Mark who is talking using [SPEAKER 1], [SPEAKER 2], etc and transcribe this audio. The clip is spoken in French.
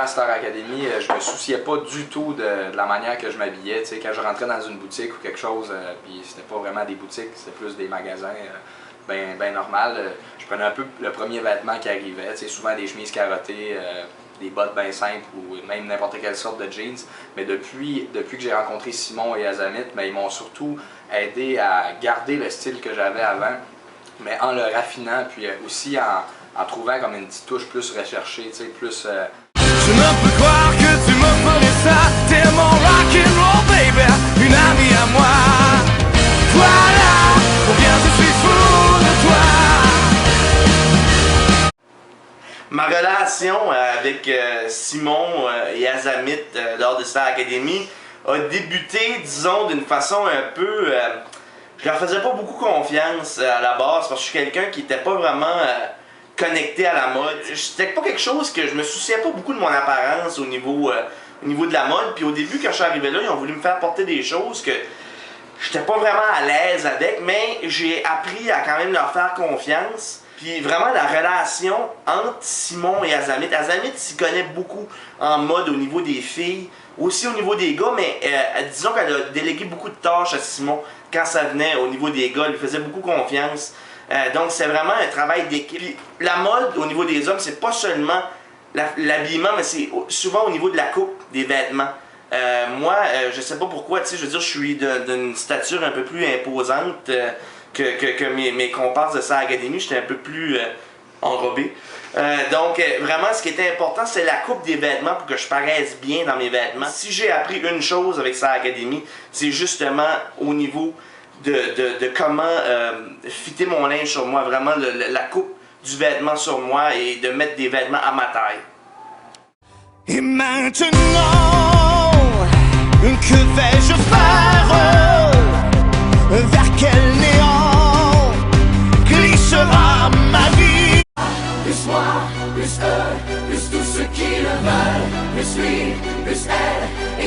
[SPEAKER 1] Star Academy, je me souciais pas du tout de la manière que je m'habillais. Quand je rentrais dans une boutique ou quelque chose, puis c'était pas vraiment des boutiques, c'était plus des magasins ben normal. Je prenais un peu le premier vêtement qui arrivait, souvent des chemises carottées, des bottes bien simples ou même n'importe quelle sorte de jeans. Mais depuis que j'ai rencontré Simon et Azamit, ben, ils m'ont surtout aidé à garder le style que j'avais avant, mais en le raffinant, puis aussi en trouvant comme une petite touche plus recherchée, plus...
[SPEAKER 2] Je ne peux croire que tu me ferais ça, t'es mon rock'n'roll baby, une amie à moi. Voilà, combien je suis fou de toi.
[SPEAKER 3] Ma relation avec Simon et Azamit lors de Star Academy a débuté, disons, d'une façon un peu... je leur faisais pas beaucoup confiance à la base parce que je suis quelqu'un qui était pas vraiment connecté à la mode. C'était pas quelque chose que je me souciais pas beaucoup de mon apparence au niveau de la mode. Puis au début, quand je suis arrivé là, ils ont voulu me faire porter des choses que j'étais pas vraiment à l'aise avec, mais j'ai appris à quand même leur faire confiance. Puis vraiment la relation entre Simon et Azamit. Azamit s'y connaît beaucoup en mode au niveau des filles, aussi au niveau des gars, mais disons qu'elle a délégué beaucoup de tâches à Simon quand ça venait au niveau des gars, elle lui faisait beaucoup confiance. Donc c'est vraiment un travail d'équipe. La mode au niveau des hommes, c'est pas seulement l'habillement, mais c'est souvent au niveau de la coupe des vêtements. Moi, je sais pas pourquoi, je veux dire, je suis d'une stature un peu plus imposante que mes comparses de Star Academy. J'étais un peu plus enrobé. Donc vraiment ce qui était important, c'est la coupe des vêtements pour que je paraisse bien dans mes vêtements. Si j'ai appris une chose avec Star Academy, c'est justement au niveau de comment fitter mon linge sur moi, vraiment la coupe du vêtement sur moi et de mettre des vêtements à ma taille.
[SPEAKER 2] Et maintenant, que vais-je faire? Vers quel néant glissera ma vie?
[SPEAKER 4] Plus moi, plus eux, plus tous ceux qui le veulent, plus lui, plus elle.